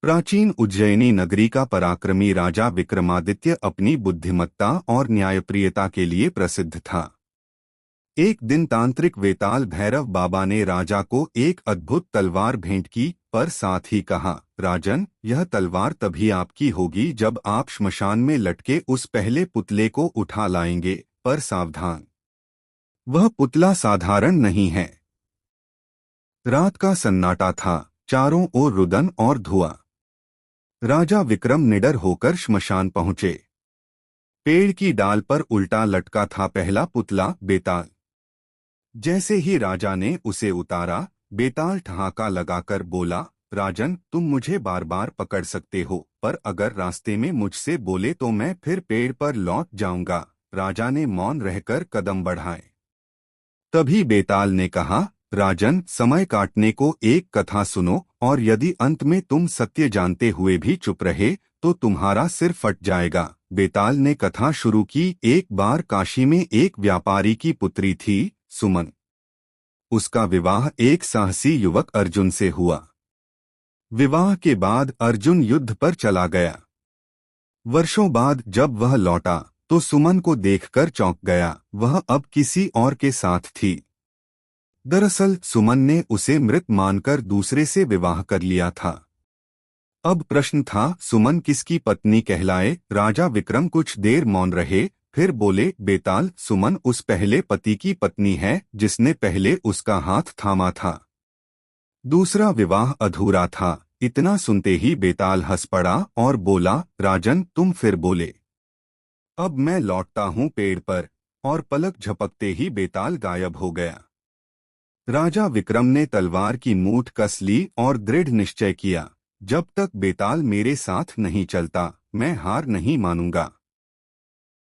प्राचीन उज्जैनी नगरी का पराक्रमी राजा विक्रमादित्य अपनी बुद्धिमत्ता और न्यायप्रियता के लिए प्रसिद्ध था। एक दिन तांत्रिक वेताल भैरव बाबा ने राजा को एक अद्भुत तलवार भेंट की, पर साथ ही कहा, राजन, यह तलवार तभी आपकी होगी जब आप श्मशान में लटके उस पहले पुतले को उठा लाएंगे, पर सावधान, वह पुतला साधारण नहीं है। रात का सन्नाटा था, चारों ओर रुदन और धुआं। राजा विक्रम निडर होकर श्मशान पहुंचे। पेड़ की डाल पर उल्टा लटका था पहला पुतला, बेताल। जैसे ही राजा ने उसे उतारा, बेताल ठहाका लगाकर बोला, राजन, तुम मुझे बार बार पकड़ सकते हो, पर अगर रास्ते में मुझसे बोले तो मैं फिर पेड़ पर लौट जाऊंगा। राजा ने मौन रहकर कदम बढ़ाए। तभी बेताल ने कहा, राजन, समय काटने को एक कथा सुनो, और यदि अंत में तुम सत्य जानते हुए भी चुप रहे तो तुम्हारा सिर फट जाएगा। बेताल ने कथा शुरू की। एक बार काशी में एक व्यापारी की पुत्री थी, सुमन। उसका विवाह एक साहसी युवक अर्जुन से हुआ। विवाह के बाद अर्जुन युद्ध पर चला गया। वर्षों बाद जब वह लौटा तो सुमन को देखकर चौंक गया। वह अब किसी और के साथ थी। दरअसल सुमन ने उसे मृत मानकर दूसरे से विवाह कर लिया था। अब प्रश्न था, सुमन किसकी पत्नी कहलाए? राजा विक्रम कुछ देर मौन रहे, फिर बोले, बेताल, सुमन उस पहले पति की पत्नी है जिसने पहले उसका हाथ थामा था। दूसरा विवाह अधूरा था। इतना सुनते ही बेताल हंस पड़ा और बोला, राजन, तुम फिर बोले। अब मैं लौटता हूँ पेड़ पर। और पलक झपकते ही बेताल गायब हो गया। राजा विक्रम ने तलवार की मूठ कस ली और दृढ़ निश्चय किया, जब तक बेताल मेरे साथ नहीं चलता, मैं हार नहीं मानूंगा।